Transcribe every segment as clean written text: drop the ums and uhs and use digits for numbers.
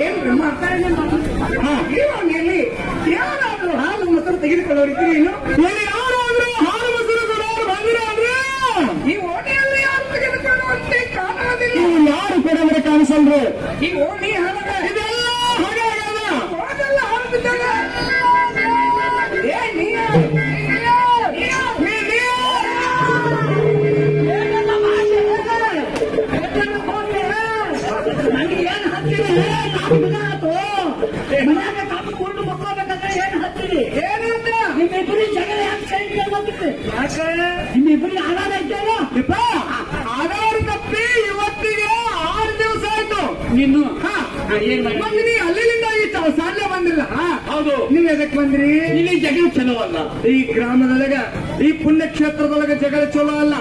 ಏನ್ರಿ ಮಾತಾಡಿ ಯಾರಾದ್ರೂ ಹಾಲು ಮೊಸರು ತೆಗೆದುಕೊಳ್ಳೋರಿದ್ದೀರಿ ಏನು ಯಾರಾದ್ರೂ ಹಾಲು ಮೊಸರು ಕೊಡೋರು ಬಂದಿರಾದ್ರೆ ಈ ಓಣಿಯಲ್ಲಿ ಯಾರು ತೆಗೆದುಕೊಳ್ಳುವಂತೆ ಕಾಣೋದಿಲ್ಲ. ಯಾರು ಕೊಡೋದ್ರೆ ಕಾಣಿಸಲ್ರಿ. ಈ ಓಣಿ ಹಾಲದ ಇದೆಲ್ಲ ಹಾಗೆ ಹೋದಲ್ಲ ಹಾಲು ಬಿದ್ದಾಗ ಏನ್ ಹಚ್ಚಿರಿ ಮನ್ಯಾಗ ಕಾಪಿಕೊಂಡು ಮಕ್ಕೋಬೇಕಂದ್ರೆ ಏನ್ ಹಚ್ಚಿರಿ ಏನಂತ ನಿಮ್ಮಿಬ್ಬರಿ ಜಗಳ ಯಾಕೆ ಸೈಡ್ಗೆ ಬಂದಿತ್ತು ನಿಮ್ಮಿಬ್ಬರಿ ಆಧಾರ ಇದ್ದೇನೋ ಆಧಾರ ತಪ್ಪಿ ಇವತ್ತಿಗೆ 6 ದಿವಸ ಆಯ್ತು. ನೀನು ಏನ್ ಬಂದ್ರಿ ಅಲ್ಲಿಂದ ಈ ಸಾಲ ಬಂದಿಲ್ಲ. ಹೌದು ನೀವ್ ಎದಕ್ ಬಂದ್ರಿ? ಇಲ್ಲಿ ಜಗಳ ಚಲೋ ಅಲ್ಲ. ಈ ಗ್ರಾಮದೊಳಗ ಈ ಪುಣ್ಯಕ್ಷೇತ್ರದೊಳಗ ಜಗಳ ಚಲೋ ಅಲ್ಲ.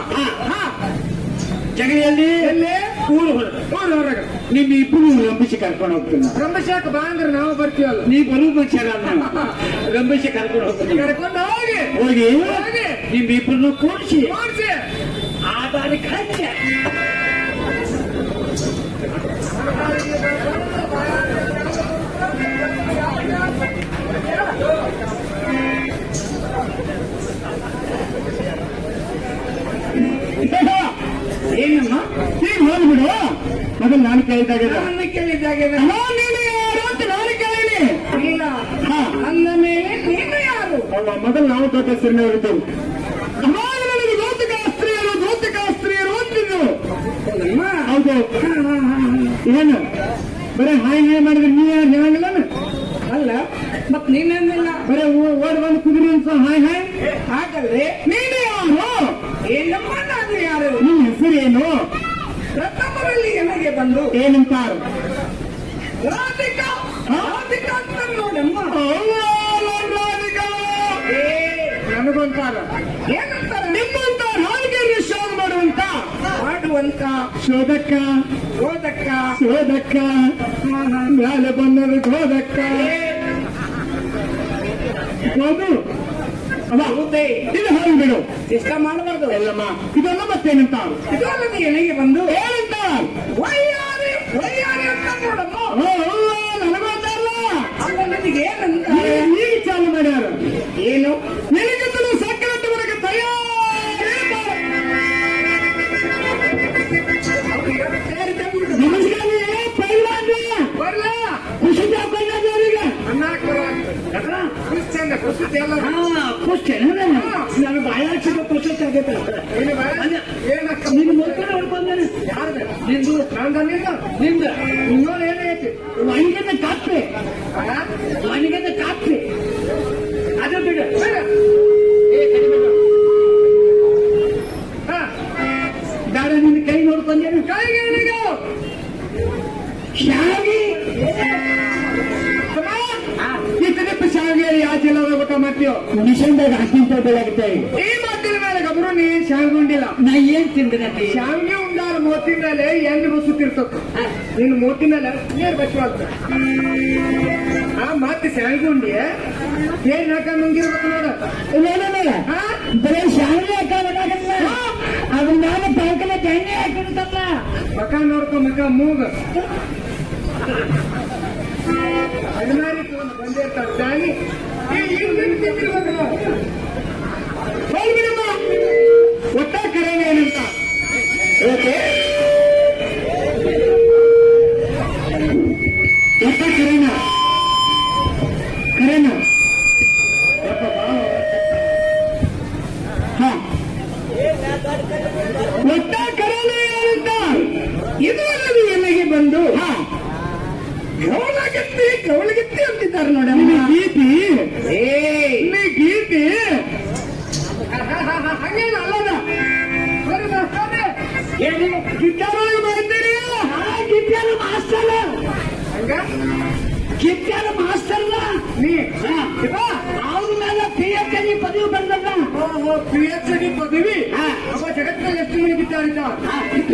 ಜಗಲಿಯಲ್ಲಿ ಎಲ್ಲಿ ಊರು ಹೊರಗ ನಿಮ್ ಇಬ್ಬರು ರಂಬಿಸಿ ಕರ್ಕೊಂಡು ಹೋಗ್ತೀನಿ. ರಂಭಶಾಕ ಬಾ ಅಂದ್ರೆ ನಾವು ಬರ್ತೀವಲ್ಲ. ನೀ ಬರುವ ಚರ ರಂಬಿಸಿ ಕರ್ಕೊಂಡು ಹೋಗ್ತೀನಿ. ಕರ್ಕೊಂಡು ಹೋಗಿ ಹೋಗಿ ಹೋಗಿ ನಿಮ್ ಇಬ್ಬರನ್ನು ಕೂಡಿಸಿ ಮಾಡ್ಸಿ ಆಧಾರಕ್ಕೆ ಹಚ್ಚ ಏನಮ್ಮ ಈಗ ಹೋಗ್ಬಿಡು. ಅದನ್ನ ನಾನು ಕೇಳಿದಾಗ ನನ್ನ ಕೇಳಿದಾಗ ನೀನು ಯಾರು ಅಂತ ನಾನು ಕೇಳಿನಿ. ಇಲ್ಲ ಅಂದ ಮೇಲೆ ನೀನು ಯಾರು? ಮೊದಲು ನಾವು ದೊಡ್ಡ ಹೆಸರಿನವರಿದ್ದೆವು. ನನಗೆ ಜ್ಯೋತಿಕಾಸ್ತ್ರೀಯರು ಅಂತಿದ್ರು. ಹೌದು. ಏನು ಬರೀ ಹಾಯ್ ಹಾಯ್ ಮಾಡಿದ್ರೆ ನೀ ಯಾರು ಹೇಳಂಗಿಲ್ಲ? ಅಲ್ಲ ಮತ್ ನೀನೇನಿಲ್ಲ ಬರೀ ಓಡ್ ಬಂದು ಕುದುರೆ ಅಂತ ಹಾಯ್ ಹಾಯ್ ಹಾಗಲ್ರಿ. ನೀನು ಯಾರು? ಏನಮ್ಮ ನಾನು ಯಾರು? ನಿನ್ನ ಹೆಸರೇನು? ಪ್ರಥಮರಲ್ಲಿ ನನಗೆ ಬಂದು ಏನಂತಾರು? ರಾಧಿಕಾ ರಾಧಿಕಾ ಅಂತ ನೋಡಮ್ಮ. ನನಗೊಂತಾರ ಏನಂತಾರೆ? ನಿಮ್ಮಂತ ರಾಜಕೀಯ ಶೋಧ ಮಾಡುವಂತ ಮಾಡುವಂತ ಶೋಧಕ್ಕ ಓದಕ್ಕ ಶೋಧಕ್ಕ ಮೇಲೆ ಬಂದದ ಗೋದಕ್ಕ ಹೌದು. ಹೌದೇ ಇದು ಹೋಗ್ಬಿಡು. ಇಷ್ಟ ಮಾಡಬಾರ್ದು. ಎಲ್ಲಮ್ಮ ಇದೆಲ್ಲ ಮತ್ತೇನಂತ ಇದು ಅಲ್ಲದೆ ನನಗೆ ಬಂದು ಏನಂತ ವಯ್ಯಾರಿ ವಯ್ಯಾರಿ ಅಂತ ನೋಡಮ್ಮ. ನನಗೊಂತಾರಲ್ಲ ಅಲ್ಲ ನನಗೆ ಏನಂತ ಈಗ ಚಾಲು ಮಾಡ್ಯಾರ. ಏನು ನಿನಗಿಂತಲೂ ಸಕ್ಕರಟ್ಟವರೆಗೆ ತಯಾರಿ ನಮಸ್ಕಾರ ಪೈಲ್ವಾನ್ ಬರ್ಲ ಖುಷಿ ಅವರಿಗೆ ಚಂದ ಕುಸಿತ ಎಲ್ಲ ಖುಷಿ ನಾನು ಬಾಯಾಕ್ಷಿಗೆ ಖುಷಿ ಆಗೈತೆ. ನಿನ್ನ ಮುಖ ನೋಡ್ಕೊಂಡೇನೆ ಯಾರ್ದು? ನಿಂದು ನಂದನಿಂದ ನಿಂದ ಇನ್ನೊಂದು ಏನೈತಿ? ಮನಿಗೆದ ಕಾಪೆ ಮನಿಗೆದ ಕಾಪೆ ಅದು ಬಿಡು. ದಾಡ ನಿನ್ನ ಕೈ ನೋಡ್ಕೊಂಡೇನು ಕೈಗೆ ನಿನಗೆ ಶಾವಿಗೆ ಇಷ್ಟದಪ್ಪ ಶಾವಿಗೆ ಯಾವ ಜಿಲ್ಲಾದ ಊಟ ಮಾಡ್ತೀವೋ ಮಿಷನ್ದಾಗ ಹಾಕಿಂತ ಬೆಳಗುತ್ತೆ. ಈ ಮಾತಿನ ಮೇಲೆ ಗಬರು ನೀನ್ ಶಾವಿಗೊಂಡಿಲ್ಲ. ನಾ ಏನ್ ತಿಂದ್ರೆ ಶಾವಿಗೆ ಉಂಡಾರ ಮೂತಿನ ಮೇಲೆ ಎಣ್ಣೆ ಬಸುತ್ತಿರ್ತದ. ನಿನ್ನ ಮೂತಿನ ಮೇಲೆ ನೀರ್ ಬಚ್ಚುವಂತ ಆ ಮತ್ತೆ ಶಾವಿಗೊಂಡಿ ಏನ್ ಹಾಕೊಂಡ್ ಮುಂಗಿರ್ಬೇಕು ನೋಡ. ಬರೀ ಶಾವಿಗೆ ಹಾಕಬೇಕಾಗಲ್ಲ, ಅದ್ರ ಮೇಲೆ ಪಾಕಲ ಎಣ್ಣೆ ಹಾಕಿರ್ತಲ್ಲ. ಮಕ ನೋಡ್ಕೊ ಮಕ ಮೂಗ ಹದಿನಾರಿ ಬಂದೇ ಇರ್ತಾವ ಜಾನಿ ಹೋಗ್ಬಿಡಮ್ಮ. ಒಟ್ಟ ಕರೆನೇ ಏನಂತ ಓಕೆ ಒಟ್ಟ ಕರೆನಾ ಕರೆನಾ ಒಟ್ಟ ಕರೆನೇ ಏನಂತ ಇದು ಅಲ್ಲದೆ ಎಲ್ಲಿಗೆ ಬಂದು ಗೌಳಗಿತ್ತಿ ಅಂತಿದ್ದಾರೆ ನೋಡಿ. ಗೀತಿ ನೀ ಗೀತಿ ಹಂಗೇನು ಅಲ್ಲದ ಗಿಟ್ಟಾರೊಳಗೆ ಬರ್ತೀರಿ. ಗಿಟ್ಟಾರ ಮಾಸ್ಟರ್ ಹಂಗ ಗಿಟ್ಟಾರ ಮಾಸ್ಟರ್ ನೀ ಅವ್ರ ಮೇಲೆ PhD ಪದವಿ ಬಂದಲ್ಲ. PhD ಪದವಿ ಅವ ಜಗತ್ತಿನಲ್ಲಿ ಎಷ್ಟು ಮಂದಿ ಗಿಟಾರ್ ಇದ್ದಾವೆ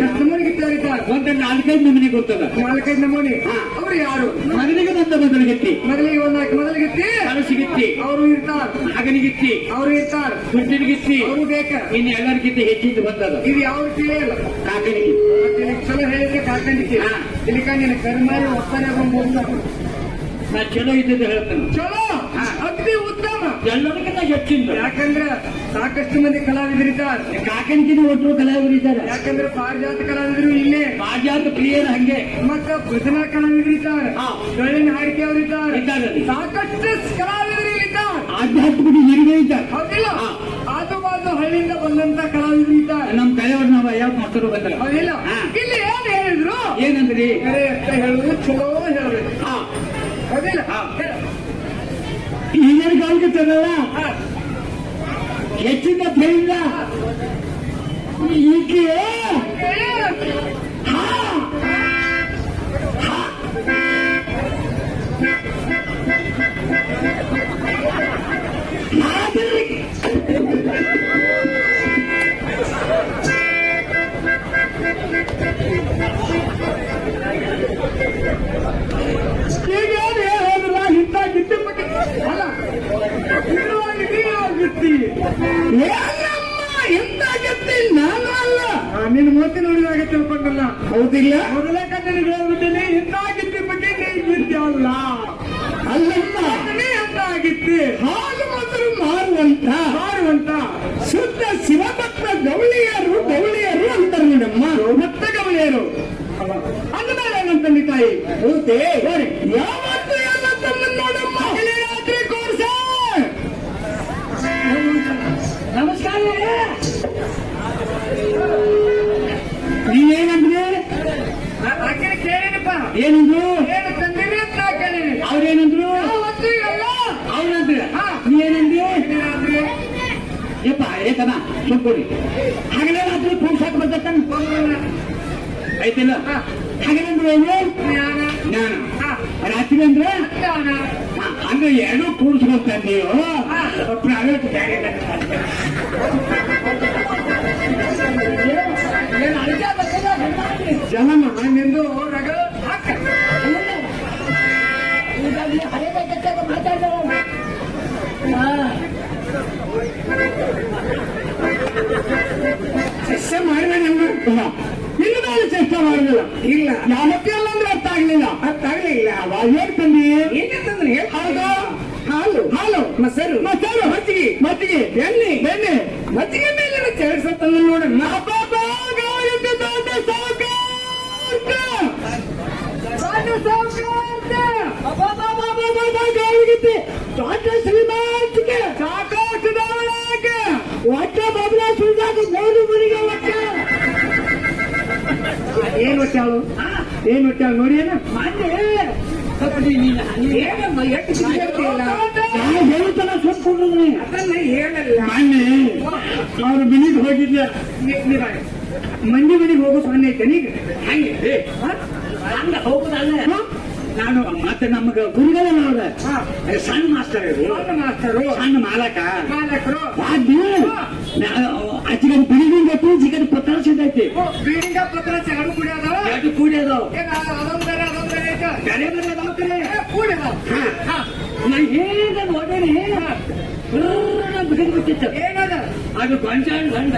ಎಷ್ಟು ನಮೂನಿ ಗಿಟಾರ್ ಇದ್ದಾವೆ ಒಂದು 4-5 ನಮೂನಿ ಗೊತ್ತದ. 4-5 ನಮೂನಿ ಅವ್ರು ಯಾರು ಮಗನಿಗೆ ಮೊದಲಿಗೆತ್ತಿ, ಮೊದಲಿಗೆ ಮೊದಲಿಗಿತ್ತಿ ಕಲಸಿಗಿತ್ತಿ, ಅವರು ಇರ್ತಾರ ಮಗನಿಗಿತ್ತಿ, ಅವರು ಇರ್ತಾರ ದುಡ್ಡಿನಿಗಿತ್ತಿ, ಅವರು ಬೇಕ ಇನ್ನು ಎಲ್ಲರಿಗಿಂತ ಹೆಚ್ಚಿದ್ದು ಬಂದದ ಇದು ಯಾವ ತಿಳಿಯಲ್ಲ ಕಾಕನಿಗೆ. ಚಲೋ ಹೇಳಿದ್ರೆ ಕಾಕೊಂಡಿದ್ದೆ ಹಾ. ಇಲ್ಲಿಕ ನಿನ್ನ ಕರ್ಮಾರಿ ಒಪ್ಪಾನೆ ಬಂದ ನಾ ಚಲೋ ಇದ್ದದ್ದು ಹೇಳ್ತೇನೆ. ಚಲೋ ಅಗ್ದಿ ಉತ್ತಮ ಎಲ್ಲರಿಗಿಂತ ಹೆಚ್ಚಿಂದ. ಯಾಕಂದ್ರೆ ಸಾಕಷ್ಟು ಮಂದಿ ಕಲಾವಿದರಿದ್ದಾರೆ. ಕಾಕನಿಗಿನ ಒಟ್ಟು ಕಲಾವಿದರಿದ್ದಾರೆ. ಯಾಕಂದ್ರೆ ಪಾರಿಜಾತ ಕಲಾವಿದರು ಇಲ್ಲೇ, ಪಾರಿಜಾತ ಪ್ರಿಯರು ಹಂಗೆ, ಮತ್ತ ಭಜನಾ ಕಲಾವಿದರಿದ್ದಾರೆ, ಹಾ. ಡೊಳ್ಳಿನ ಹಾಡಿಕೆ ಅವರಿದ್ದಾರೆ, ಇದ್ದಾರೆ. ಸಾಕಷ್ಟು ಕಲಾವಿದರು ಇದ್ದಾರೆ. ಆಧ್ಯಾತ್ಮಿಕ ಹಿರಿಯರು ಇದ್ದಾರೆ. ಹೌದಿಲ್ಲ? ಹಾ. ಆಜು ಬಾಜು ಹಳ್ಳಿಯಿಂದ ಬಂದಂತ ಕಲಾವಿದರು ಇದ್ದಾರೆ. ನಮ್ಮ ಕಲೆಯವ್ರು ನಾವು ಯಾವ ಮಕ್ಕಳು ಬಂದ್ರ. ಹೌದಿಲ್ಲ? ಹಾ. ಇಲ್ಲಿ ಏನ್ ಹೇಳಿದ್ರು ಏನಂದ್ರಿ? ಕರೆ ಅಂತ ಹೇಳುದು ಚಲೋ ಹೇಳ್ಬೇಕು. ಹಾ. ಹೌದಿಲ್ಲ? ಹಾ. ಹಿರಿಯರಿಗೆ ಆಗುತ್ತದಲ್ಲ ಹಾ. ಹೆಚ್ಚಿನ ಹೇಳಿಲ್ಲ ಈಕೆ ಹಾ ಇಂಥ ಗಿಟ್ಟಿ ಪಟ್ಟಿ ಅಲ್ಲ ಗಿಟ್ಟಿ ಎಂತ ಗಿಟ್ಟಿ ನಾನು ಅಲ್ಲ. ನಿನ್ನ ಮೂತಿ ನೋಡಿದಾಗ ತಿಳ್ಕೊಂಡಲ್ಲ. ಹೌದಿಲ್ಲ? ಮೊದಲ ಕಣ್ಣನಿಗೆ ಹೇಳ್ಬಿಟ್ಟೇನೆ ಇಂಥ ಗಿಟ್ಟಿ ಬಗ್ಗೆ ಗಿಟ್ಟಿ ಅಲ್ಲ ಅಲ್ಲಮ್ಮ ಎಂತ ಆಗಿತ್ತು ಹಾಲು ಮೊಸರು ಮಾರುವಂತ ಶುದ್ಧ ಶಿವಭಕ್ತ ಗೌಳಿಯರು ಅಂತಾರೆ ನೋಡಮ್ಮ. ಮತ್ತೆ ಗಮನಿಯರು ಅಂದಮೇಲೆ ಏನಂತಂದಿ ತಾಯಿ ಹೌದೇ? ಯಾವತ್ತು ಎಲ್ಲ ತಮ್ಮ ನೋಡಮ್ಮ. ರಾತ್ರಿ ಕೋರ್ಸ ನಮಸ್ಕಾರ. ನೀವೇನಂದ್ರೆ? ಆಕೆ ಕೇಳಿನಪ್ಪ ಏನಂದ್ರು? ಏನು ತಂದಿರಿ ಅಂತ ಕೇಳಿನಿ. ಅವ್ರೇನಂದ್ರು? ಅವತ್ತು ಎಲ್ಲ ಅವ್ರಂದ್ರೆ ಹಾ. ನೀವೇನಂದ್ರಿ? ರಾತ್ರಿ ಯಪ್ಪ ಏತನ ಸುಮ್ಕೊಡಿ. ಹಗಲೇ ರಾತ್ರಿ ಫೋನ್ ಸಾಕು ಬರ್ತಾನ ಐತಿಲ್ಲ. ಹಾ. ಹಗಲಂದ್ರೆ ಏನು? ಜ್ಞಾನ ಜ್ಞಾನ. ಹಾ. ರಾತ್ರಿ ಅಂದ್ರೆ ಜ್ಞಾನ ಅಂದ್ರೆ ಎರಡು ಕೂಡಿಸ್ಕೊಂತ ನೀವು ಪ್ರೈವೇಟ್ ಬೇರೆ ಏನು ಜಲಮ ನಿಂದು ರಗ ಹಾಕ ಚರ್ಚೆ ಮಾಡಿದ್ರೆ ಇನ್ನು ಮೇಲೆ ಚರ್ಚೆ ಮಾಡಿಲ್ಲ. ಇಲ್ಲ ಯಾವತ್ತೇ ಅಲ್ಲ ಅಂದ್ರೆ ಅರ್ಥ ಆಗ್ಲಿಲ್ಲ. ಅವಾಗ ಏನ್ ತಂದಿ? ಏನಂತಂದ್ರೆ ಹೌದು ಹಾಲು ಮೊಸರು ಮಜ್ಜಿಗೆ ಬೆಣ್ಣೆ ಮಜ್ಜಿಗೆ ಮೇಲೆ ಚಳಿಸತ್ತಲ್ಲ ನೋಡಣ್ಣ. ದೊಡ್ಡ ಶ್ರೀಮಂತಿಕೆ ಸಾಕಾಗ್ತದವಳಾಗೆ ಒಟ್ಟ ಬಬಲ ಸುಳಿದಾಗ ಮೂರು ಮನೆಗೆ ಒಟ್ಟ ಏನ್ ಒಟ್ಟಾಳು ನೋಡಿ ಏನ ನಾನು ಹೇಳ್ತಾನ ಸುಟ್ಕೊಂಡ್ರಿ ಅದನ್ನ ಹೇಳಲ್ಲ. ಮೊನ್ನೆ ಅವ್ರ ಮನೆಗೆ ಹೋಗಿದ್ದೆ. ಮಂದಿ ಮನೆಗೆ ಹೋಗೋ ಸೊನ್ನೆ ಐತೆ ನೀಗ ಹಂಗೆ ಹಂಗ ಹೋಗುದಲ್ಲ. ನಾನು ಮತ್ತೆ ನಮಗ ಗುರುಗಳ ನೋಡ ಸಣ್ಣ ಮಾಸ್ತರ್ ಮಾಸ್ತರು ಸಣ್ಣ ಮಾಲಕ ಮಾಲಕರು ಅಚ್ಚಿಗನ್ ಬಿಲ್ಡಿಂಗ್ ಐತಿ ಚಿಕನ್ ಪತ್ರ ಸಿದ್ದೈತಿ ಬೀಡಿಂಗ ಪತ್ರ ಎರಡು ಕೂಡಿ ಅದಾವ. ಎರಡು ಕೂಡಿ ಅದಾವ. ಅದೊಂದ್ ಬೇರೆ ಐತೆ ಬೇರೆ ಬೇರೆ ಅದಾವ ಕರೆ ಕೂಡಿ ಅದಾವ. ನಾ ಹೇಗ ನೋಡೇನೆ ಬಿಟ್ಟಿತ್ತು. ಏನದ ಅದು ಗೊಂಚಾಳ ಗಂಡ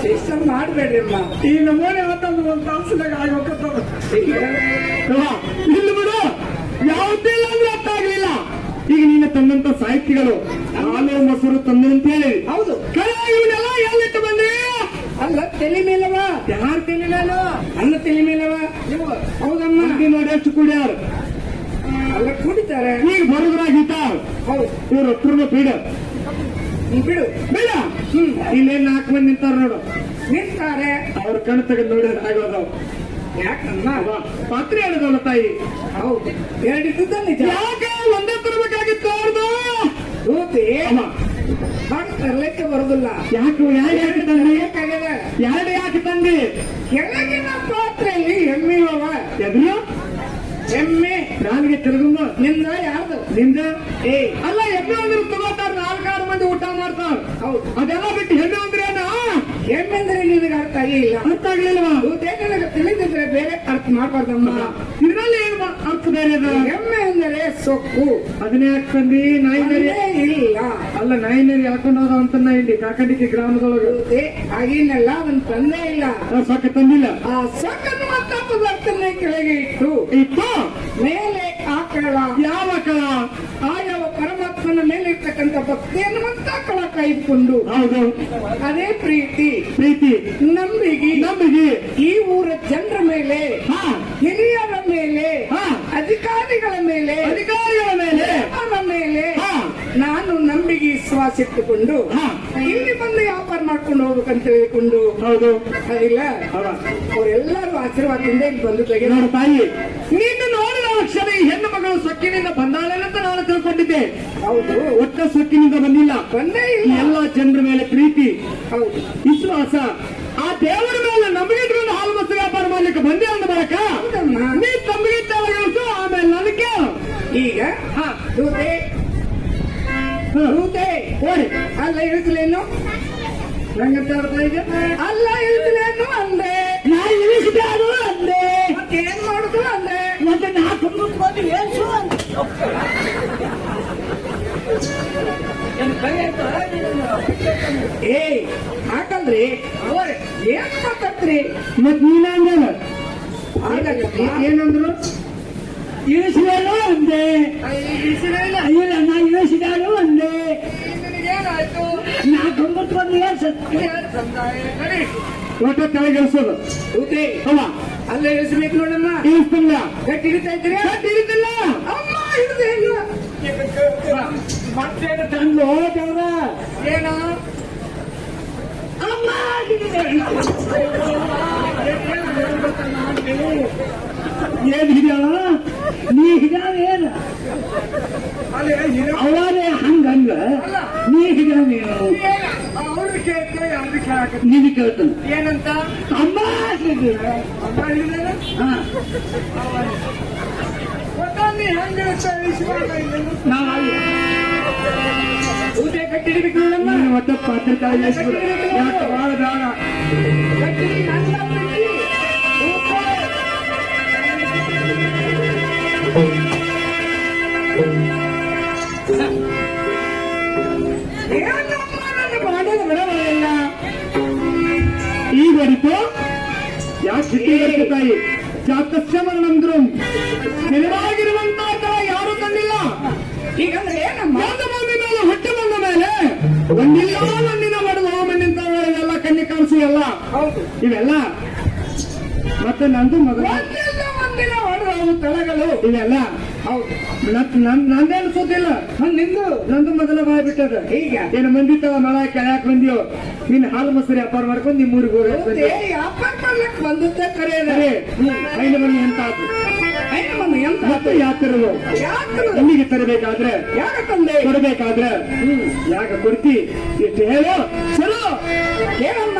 ಸಿಸ್ಟಮ್ ಮಾಡಬೇಡ್ರಿ ಅಮ್ಮ. ಈ ನಮೂನೆ ಮತ್ತೊಂದು ಒಂದು ತಾಸಿನಾಗ ಆಗ್ಬೇಕಂತ ಇಲ್ಲಿ ಬಿಡು. ಯಾವುದಿಲ್ಲ ಅಂದ್ರೆ ಅರ್ಥ ಆಗ್ಲಿಲ್ಲ. ಈಗ ನೀನು ತಂದಂತ ಸಾಹಿತಿಗಳು ಹಾಲು ಮೊಸರು ತಂದು ಅಂತ ಹೇಳಿ ಹೌದು ಇವನ್ನೆಲ್ಲ ಎಲ್ಲಿಟ್ಟು ಬಂದ್ರಿ? ಅಲ್ಲ ತಲೆ ಮೇಲವ ಯಾರು ತಲೆ ಮೇಲವ ಅನ್ನ ತಲೆ ಮೇಲವ ನೀವು ಹೌದಮ್ಮ. ನೋಡಿ ಎಷ್ಟು ಕುಡಿಯಾರು ಅಲ್ಲ ಕುಡಿತಾರೆ. ಈಗ ಬರುದ್ರಾಗಿಟ್ಟಾರ. ಹೌದು ಇವ್ರ ಹತ್ರ ಪೀಡ ನೀ ಬಿಡು ಬೇಡ. ಇಲ್ಲೇ 4 ಮಂದಿ ನಿಂತಾರ ನೋಡು. ನಿಂತಾರೆ ಅವ್ರ ಕಣ್ ತೆಗೆದು ನೋಡಿದ್ರೆ ಆಗೋದವ್. ಯಾಕನ್ನ ಪಾತ್ರೆ ಹೇಳಿದವಲ್ಲ ತಾಯಿ. ಹೌದು ಎರಡಿದ್ದ ನಿಜ. ಯಾಕೆ ಒಂದೇ ತರಬೇಕಾಗಿತ್ತು ಅವ್ರದ್ದು? ರೂಪಿ ತರಲಿಕ್ಕೆ ಬರುದಿಲ್ಲ. ಯಾಕೆ ಯಾಕೆ ತಂದ್ರಿ? ಬೇಕಾಗಿದೆ ಎರಡು ಯಾಕೆ ತಂದ್ರಿ? ಕೆಳಗಿನ ಪಾತ್ರೆಯಲ್ಲಿ ಎಮ್ಮಿಯವ ಎದ್ರು ಎಮ್ಮೆ ನಾಲ್ಗೆ ತಿರುಗುಂಬ ನಿಂದ ಯಾರ್ದು ನಿಂದ ಏ ಅಲ್ಲ ಎಮ್ಮೆ ಅಂದ್ರೆ ತಗೋತಾರ 4-6 ಮಂದಿ ಊಟ ಮಾಡ್ತಾರ ಹೌದು ಅದೆಲ್ಲ ಬಿಟ್ಟು ಹೆಣ್ಣು ಅಂದ್ರೆ ಎಮ್ಮೆ ಅಂದ್ರೆ ನಿನಗೆ ಅರ್ಥ ಆಗಿಲ್ಲ ಅರ್ಥ ಆಗ್ಲಿಲ್ವಾ ನನಗೆ ತಿಳಿದಿದ್ರೆ ಬೇರೆ ಅರ್ಥ ಮಾಡ್ಬಾರ್ದಮ್ಮ. ಇದ್ರಲ್ಲಿ ಏನು ಅರ್ಥ ಬೇರೆ ಅದ? ಎಮ್ಮೆ ಅಂದರೆ ಸೊಕ್ಕು. ಅದನ್ನೇ ಹಾಕೊಂಡಿ ನಾಯಿನರಿ ಇಲ್ಲ ಅಲ್ಲ ನಾಯಿನರಿ ಹಾಕೊಂಡು ಹೋದ ಅಂತ ಇಲ್ಲಿ ಕಾಕಂಡಿಕೆ ಗ್ರಾಮದೊಳಗೆ ಆಗಿನೆಲ್ಲ ಅವನ್ ತಂದೆ ಇಲ್ಲ, ಸೊಕ್ಕ ತಂದಿಲ್ಲ. ಆ ಸೊಕ್ಕನ್ನು ಮತ್ತು ಪದಾರ್ಥನೇ ಕೆಳಗೆ ಇಟ್ಟು ಮೇಲೆ ಆಕಳ ಯಾವ ಆಕಳ ಆಯವ ಪರಮಾತ್ಮನ ಮೇಲೆ ಇರ್ತಕ್ಕಂಥ ಭಕ್ತಿಯನ್ನು ಮತ್ತು ಆಕಳ ಕಾಯ್ದುಕೊಂಡು ಹೌದು ಅದೇ ಪ್ರೀತಿ ಪ್ರೀತಿ ನಂಬಿಗೆ ಈ ಊರ ಜನರ ಮೇಲೆ ಹಿರಿಯರ ಮೇಲೆ ಅಧಿಕಾರಿಗಳ ಮೇಲೆ ಅವರ ಮೇಲೆ ನಾನು ನಂಬಿಕೆ ವಿಶ್ವಾಸ ಇಟ್ಟುಕೊಂಡು ಇಲ್ಲಿ ಬಂದು ವ್ಯಾಪಾರ ಮಾಡ್ಕೊಂಡು ಹೋಗ್ಬೇಕಂತ ಹೇಳಿಕೊಂಡು ಹೌದು ಇಲ್ಲ ಅವರೆಲ್ಲರೂ ಆಶೀರ್ವಾದದಿಂದ ಇಲ್ಲಿ ಬಂದು ತೆಗೆ ನೋಡು ತಾಯಿ, ನೀನು ನೋಡಿದ ಕ್ಷಣ ಈ ಹೆಣ್ಣು ಮಗಳು ಸೊಕ್ಕಿನಿಂದ ಬಂದಾಳೆಂತ ನಾನು ತಿಳ್ಕೊಂಡಿದ್ದೆ. ಹೌದು, ಒಟ್ಟ ಸೊಕ್ಕಿನಿಂದ ಬಂದಿಲ್ಲ, ಬಂದೇ ಇಲ್ಲ. ಎಲ್ಲ ಜನರ ಮೇಲೆ ಪ್ರೀತಿ ಹೌದು ವಿಶ್ವಾಸ, ಆ ದೇವರ ಮೇಲೆ ನಂಬಿಕೆ ಇಟ್ಕೊಂಡು ಹಾಲು ಮೊಸರು ವ್ಯಾಪಾರ ಮಾಡ್ಲಿಕ್ಕೆ ಬಂದೆ ಅಂದ ಬರಕ ನೀ ತಮ್ಮಿಗೆ ತಲೆಗಳಿಸು. ಆಮೇಲೆ ನನಗೆ ಈಗ ದೂತೆ ಓಡಿ ಅಲ್ಲ ಇಳಿಸಲೇನು ನಂಗಂತ ಈಗ ಅಲ್ಲ ಇಳಿಸಲೇನು ಅಂದೆ, ನಾ ಇಳಿಸಿದಾರು ಅಂದೆ, ಮತ್ತೇನ್ ಮಾಡುದು ಅಂದೆ, ಮತ್ತೆ ನಾ ಕುಂದುಕೊಂಡು ಏನ್ಸು ಅಂದೆ. ಏ ಹಾಕಲ್ರಿ ಅವ್ರ ಏನ್ ಮಾತಾಡ್ತ್ರಿ? ಮತ್ ನೀನಂದ ಏನಂದ್ರು? ಇಳಿಸಿದಾರು ಅಂದೆ, ಇಲ್ಲ ನಾ ಇಳಿಸಿದಾರು ಅಂದೆ, ಏನಾಯ್ತು? ನಾ ಕುಂದುಕೊಂಡು ಏನ್ಸ ಒಟ್ಟ ತಲೆಗೆಲ್ಸೋದು ಅಲ್ಲ ಅಲ್ಲೇ ಇಳಿಸ್ಬೇಕು ನೋಡಮ್ಮ. ಇಳಿಸ್ತಿಲ್ಲ, ಗಟ್ಟಿ ಹಿಡಿತಾ ಇದ್ರಿ? ಗಟ್ಟಿ ಹಿಡಿತಿಲ್ಲ. ಅಮ್ಮ ಹಿಡಿದು ಹೆಂಗ ಮತ್ತೆ ತಂದು ಹೋದವ್ರ ಏನ ಅಮ್ಮ ಏನ್ ಹಿಡಿಯವ ನೀ ಹಿಡಿಯವ ಏನ ಅವರೇ ಹಂಗಂಗ ನೀ ಹಿಡಿಯವ ನೀನು ಅವ್ರು ಕೇಳ್ತೇವೆ ಯಾರು ಕೇಳಕ ನೀನು ಕೇಳ್ತಾನೆ ಏನಂತ? ಅಮ್ಮ ಅಮ್ಮ ಹಿಡಿದ ಒಟ್ಟಾಗಿ ಹೆಂಗ ಊಟ ಕಟ್ಟಿಡ್ಬೇಕು ನೋಡಮ್ಮ. ನೀನು ಒಟ್ಟ ಪಾತ್ರ ಯಾಕೆ ಬಹಳ ಬೇಡ ಕಟ್ಟಿಡಿ ನನ್ನ ಬಿಡಿ. ಏನಮ್ಮ ನನ್ನ ಮಾಡೋದು ಬಿಡಬಲ್ಲ. ಈಗ ಅಡಿತು ಯಾಕೆ ಸಿಟ್ಟಿ ತಾಯಿ ಜಾತಸ್ಯಮರಂದ್ರು ಸ್ಥಿರವಾಗಿರುವಂತ ಯಾರು ಕಂಡಿಲ್ಲ. ಈಗಂದ್ರೆ ಏನಮ್ಮ? ಒಂದು ಮಂದಿ ಮೇಲೆ ಹೊಟ್ಟೆ ಬಂದ ಮೇಲೆ ಒಂದಿಲ್ಲ ಮಣ್ಣಿನ ಮಾಡುವ ಮಣ್ಣಿನ ಇವೆಲ್ಲ ಕಣ್ಣಿ ಕಾಣಿಸು ಎಲ್ಲ ಹೌದು ಇವೆಲ್ಲ ಮತ್ತೆ ನಂದು ಮೊದಲು ಒಂದಿಲ್ಲ ಒಂದಿನ ಹೊಡೆದವು ತಳಗಳು ಇವೆಲ್ಲ ಹೌದು. ನಂದೇನು ಸುದ್ದಿಲ್ಲ, ನಿಂದು ನಂದು ಮೊದಲ ಬಾಯ್ಬಿಟ್ಟದ. ಈಗ ಏನು ಮಂದಿ ತಗ ಮಳ ಕೆಳಕ್ ಬಂದಿಯೋ ನೀನ್ ಹಾಲು ಮೊಸರು ವ್ಯಾಪಾರ ಮಾಡ್ಕೊಂಡು ನಿಮ್ ಊರಿಗೆ ಹೋಗಿ ವ್ಯಾಪಾರ ಮಾಡ್ಲಕ್ ಬಂದದ್ದೇ ಕರೆ ಐದು ಮಂದಿ ಎಂತ ಆತು ಮತ್ತೆ ಯಾತಿರಲು ಇಲ್ಲಿಗೆ ತರಬೇಕಾದ್ರೆ ಯಾಕ ತಂದೆ ಕೊಡಬೇಕಾದ್ರೆ ಯಾಕ ಕೊಡ್ತಿ ಎಷ್ಟು ಹೇಳು ಚಲೋ ಏನಮ್ಮ?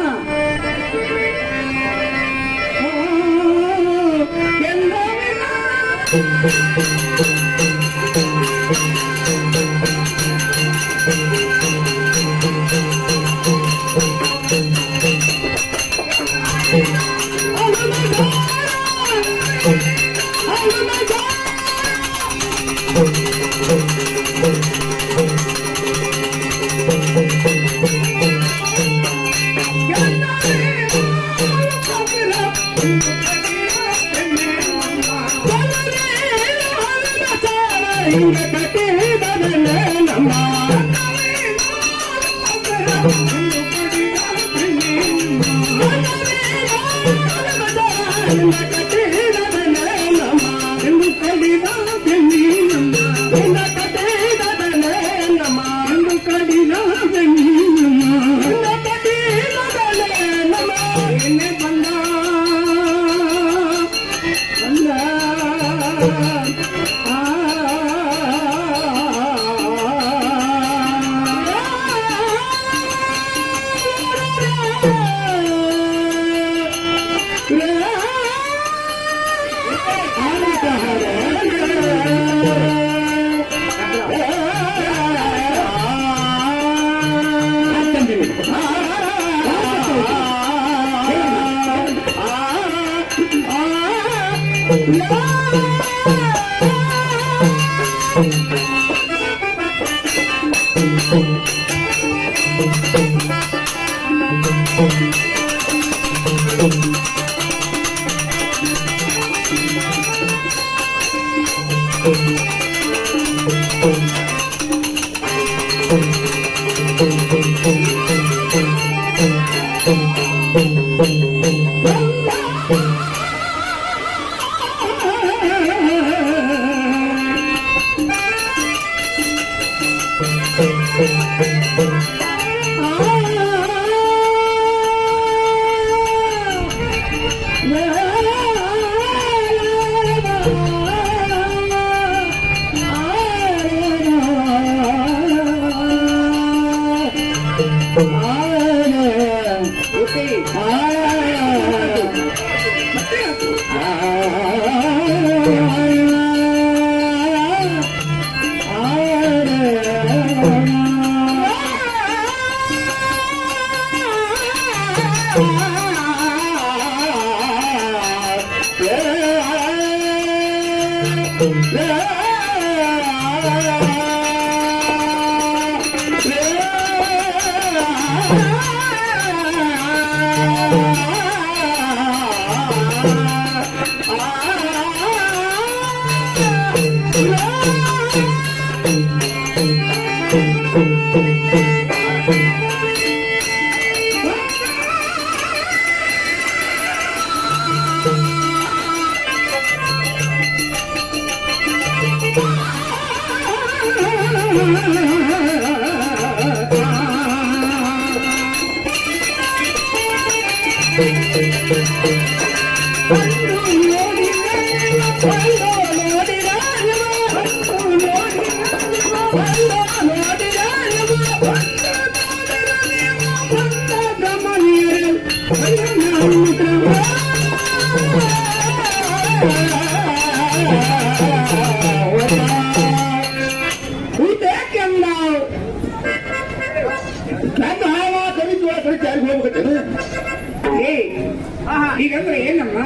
ಈಗಂದ್ರೆ ಏನಮ್ಮ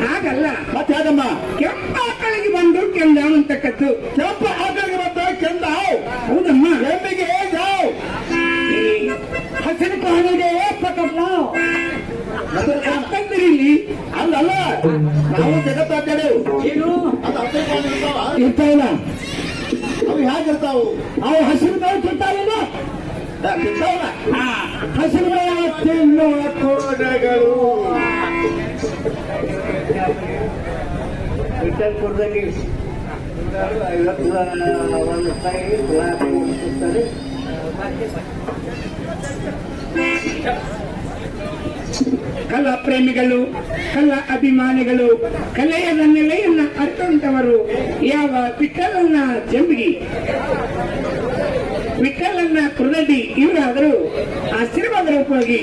ಹಾಗಲ್ಲ ಮತ್ತೆ ಹೇಗಮ್ಮ ಕೆಂಪ ಆಕಳಿಗೆ ಬಂದು ಕೆಂದಾವ್ ಅಂತಕ್ಕದ್ದು ಕೆಂಪ ಆಕಳಿಗೆ ಬಂದ ಕೆಂದಾವ್ ಹೌದಮ್ಮ ಎಮ್ಮಿಗೆ ಜಾವ್ ಹಸಿರು ಪ್ರಾಣಿಗೆ ಪಕ್ಕಡ್ಲಾವ್ ಅಂತಂದಿರಿಲಿ ಅಲ್ಲಲ್ಲ ನಾವು ಜಗತ್ತಾಡ್ತೇವೆ ಏನು ಅದು ಅರ್ಥ ಇರ್ತಾವಲ್ಲ ಅವು ಹೇಗಿರ್ತಾವು ಅವು ಹಸಿರು ಮೇವು ತಿಂತಾವೇನು ತಿಂತಾವಲ್ಲ ಹಸಿರು ಮೇವು ತಿನ್ನುವ ಕೋಣಗಳು ವಿಠಲ್ಪುರದಲ್ಲಿ 51 ಸ್ಥಾಯಿ ಓಡಿಸುತ್ತಾರೆ. ಕಲಾ ಪ್ರೇಮಿಗಳು ಕಲಾ ಅಭಿಮಾನಿಗಳು ಕಲೆಯ ನೆಲೆಯನ್ನ ಅರ್ಥವಂತವರು ಯಾವ ವಿಠಲನ್ನ ಜಂಬಿಗಿ ವಿಠಲನ್ನ ಕುರ್ದಡ್ಡಿ ಇವರಾದರೂ ಆಶೀರ್ವಾದ ರೂಪವಾಗಿ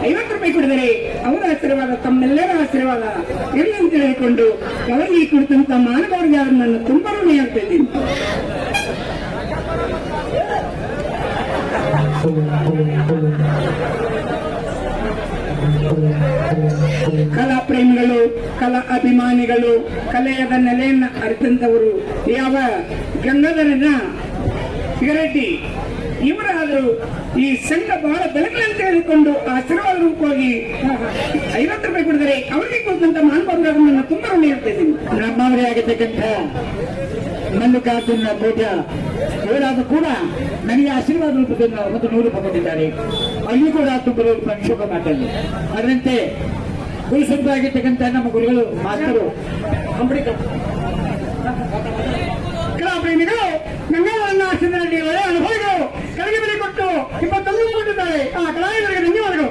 50 ರೂಪಾಯಿ ಕೊಡಿದರೆ ಅವರ ಆಶೀರ್ವಾದ ತಮ್ಮೆಲ್ಲರ ಆಶೀರ್ವಾದ ಇರಲಿ ಅಂತ ಹೇಳಿಕೊಂಡು ಅವರಿಗೆ ಕುರಿತಂತ ಮಾನವರಿಗೆ ನನ್ನ ತುಂಬಾ ಋಣಿ ಆಗ್ತಾ ಇದ್ದೀನಿ. ಕಲಾ ಪ್ರೇಮಿಗಳು ಕಲಾ ಅಭಿಮಾನಿಗಳು ಕಲೆಯದ ನೆಲೆಯನ್ನ ಅರಿತಂತವರು ಯಾವ ಗಂಗಾಧರನ ಸಿಗರೆಡ್ಡಿ ಇವರಾದರೂ ಈ ಸಂಘ ಬಹಳ ಬೆಳಕನ್ನು ತೆಗೆದುಕೊಂಡು ಆಶೀರ್ವಾದ ರೂಪವಾಗಿ 50 ರೂಪಾಯಿ ಕೊಡಿದರೆ ಅವರಿಗೆ ಕೊಟ್ಟಂತ ಮಾನವರನ್ನು ತುಂಬಾ ಋಣಿ ಆಗ್ತಾ ಇದ್ದೀನಿ. ನಮ್ಮವರೇ ಆಗಿರ್ತಕ್ಕಂಥ ಮಲ್ಲಿಕಾರ್ಜುನ ಕೋಟ್ಯ ಇವರಾದರೂ ಕೂಡ ನನಗೆ ಆಶೀರ್ವಾದ ರೂಪದಿಂದ ಒಂದು 100 ರೂಪಾಯಿ ಕೊಟ್ಟಿದ್ದಾರೆ. ಅಲ್ಲಿ ಕೂಡ ತುಂಬ ಪ್ರಕ್ಷೇಪ ಮಾಡ್ತಾರೆ. ಅದರಂತೆ ಗುರುಸಂತರಾಗಿರ್ತಕ್ಕಂಥ ನಮ್ಮ ಗುರುಗಳು ಮಾಸ್ತರು ಕಲಾ ಪ್ರೇಮಿಗಳು ಗಂಗಾಧರನ ಆಶ್ರಮದಲ್ಲಿ ಒಳ್ಳೆಯ ಅನುಭವಿಗಳು ಕಡೆಗೆ ಬೆಲೆ ಕೊಟ್ಟು 21 ಕೊಟ್ಟಿದ್ದಾರೆ. ಆ ಕಲಾವಿದರಿಗೆ ಧನ್ಯವಾದಗಳು.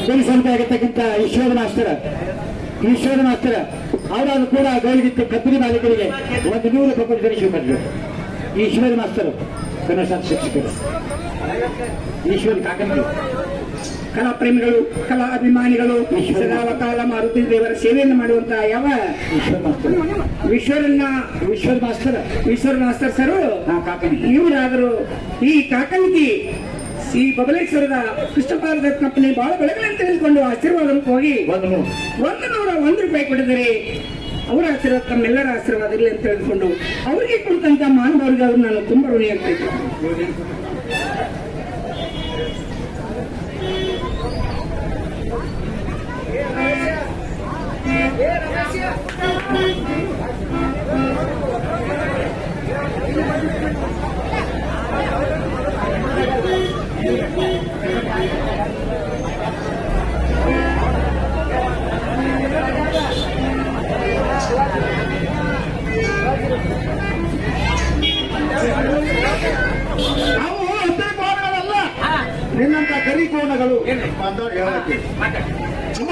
ಗುರುಸಂತರಾಗಿರ್ತಕ್ಕಂಥ ಈಶ್ವರ ಮಾಸ್ತರ ಅವರಾದ್ರೂ ಕೂಡ ಗೌರವಿತ ಕಬ್ಬರಿ ಮಾಲೀಕರಿಗೆ ಒಂದು 100 ರೂಪಾಯಿ ಕೊಟ್ಟಿದ್ದಾರೆ. ಶಿವಕರ್ಜು ಈಶ್ವರ ಮಾಸ್ತರು ಕನ್ನಡ ಶಿಕ್ಷಕರು ಈಶ್ವರ ಕಾಕಂಡಿ ಕಲಾ ಪ್ರೇಮಿಗಳು ಕಲಾ ಅಭಿಮಾನಿಗಳು ಸದಾವಕಾಲ ಮಾರುತಿ ದೇವರ ಸೇವೆಯನ್ನು ಮಾಡುವಂತಹ ಯಾವ ಈಶ್ವರ ಮಾಸ್ತರ್ ಸರು ಕಾಕಂಡಿ ಇವರಾದರೂ ಈ ಕಾಕಂಡಿ ಈ ಬಬಲೇಶ್ವರದ ಕೃಷ್ಣಪಾದ ಕಂಪನಿ ಬಹಳ ಬೆಳಗಲಿ ಅಂತ ಹೇಳಿಕೊಂಡು ಆಶೀರ್ವಾದಕ್ಕೆ ಹೋಗಿ 101 ರೂಪಾಯಿ ಕೊಟ್ಟಿದ್ದಾರೆ. ಅವರ ಆಶೀರ್ವಾದ ತಮ್ಮೆಲ್ಲರ ಆಶೀರ್ವಾದ ಇರಲಿ ಅಂತ ಹೇಳಿಕೊಂಡು ಅವರಿಗೆ ಕೊಡ್ತಂತ ಮಾನವರಿಗೆ ಅವ್ರು ನಾನು ತುಂಬಾ ಋಣಿ ಆಗ್ತೈತೆ. ನಾವು ಹತ್ತಿರ ಕೋಣಗಳಲ್ಲ, ನಿನ್ನಂತ ಕರಿ ಕೋಣಗಳು ಬಂದವ್ರು ಹೇಳಕ್ಕೆ. ಅಮ್ಮ,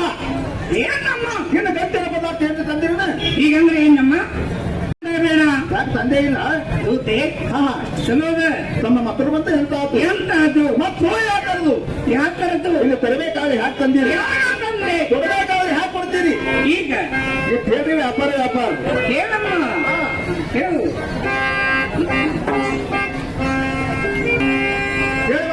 ಏನಮ್ಮ ನಿನ್ನ ಗಂಟೆನ ಪದಾರ್ಥ ಎಂದು ತಂದಿರೋಣ ಈಗಂದ್ರೆ ಏನಮ್ಮ ಬೇಡ ಯಾಕೆ ತಂದೆ ಇಲ್ಲ? ದೂತೆ ಹಾ ಚಲೋದ ತಮ್ಮ ಮಕ್ಕಳು ಬಂತ ಎಂತ ಆತು? ಎಂತ ಅದು ಮತ್ತು ಯಾಕದು? ಯಾಕರದು ಇಲ್ಲಿ ತರಬೇಕಾದ್ರೆ ಹ್ಯಾಕ್ ತಂದಿರಿ? ಯಾಕಂದ್ರೆ ಕೊಡಬೇಕಾದ್ರೆ ಹ್ಯಾಕ್ ಕೊಡ್ತೀರಿ? ಈಗ ಈ ಹೇಳ್ರಿ ವ್ಯಾಪಾರ ವ್ಯಾಪಾರ ಹೇಳಮ್ಮ ಹೇಳು ಹೇಳ.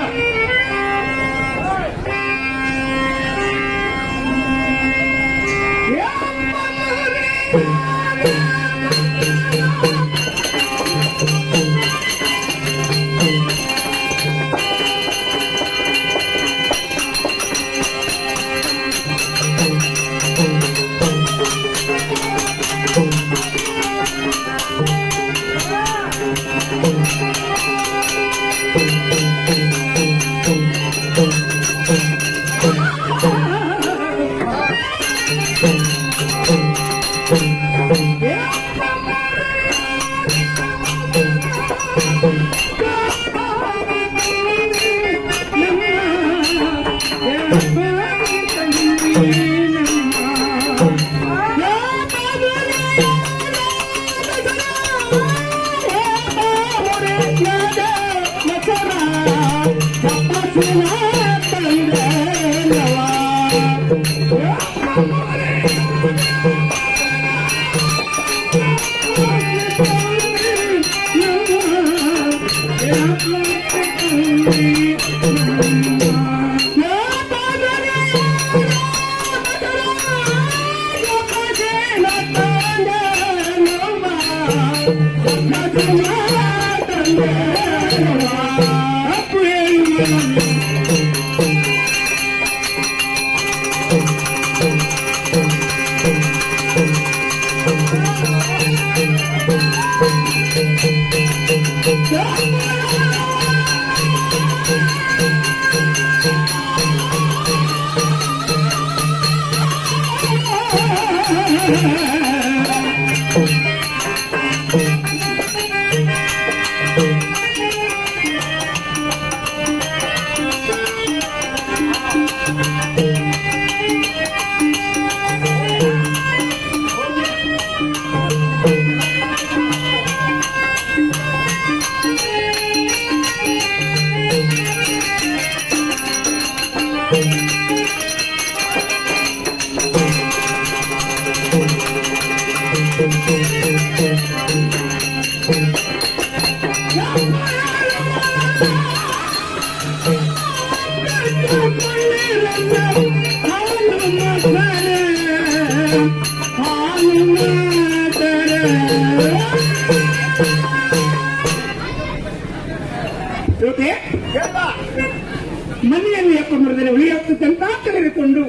ಮನೆಯಲ್ಲಿ ಎಪ್ಪ ಮರದಲ್ಲಿ ಉಳಿಯಾಗ್ತದಂತ ತಿಳಿದುಕೊಂಡು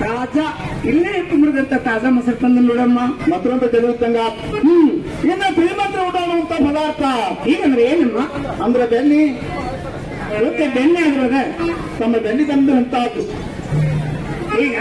ರಾಜ ಇಲ್ಲೇ ಎಪ್ಪ ಮರದಂತ ತಾಜಾ ಮೊಸರು ತಂದು ನೋಡಮ್ಮ ಮತ್ತೊಂದು ತಿಳಿಯುತ್ತಂಗ ಇನ್ನು ಶ್ರೀಮಂತರ ಊಟ ಅನ್ನುವಂತ ಪದಾರ್ಥ ಈಗಂದ್ರೆ ಏನಮ್ಮ ಅಂದ್ರೆ ಬೆನ್ನಿ ಅದಕ್ಕೆ ಬೆಣ್ಣೆ ಆಗಿರೋದ ತಮ್ಮ ಬೆನ್ನಿ ತಂದು ಅಂತಾದ್ರು. ಈಗ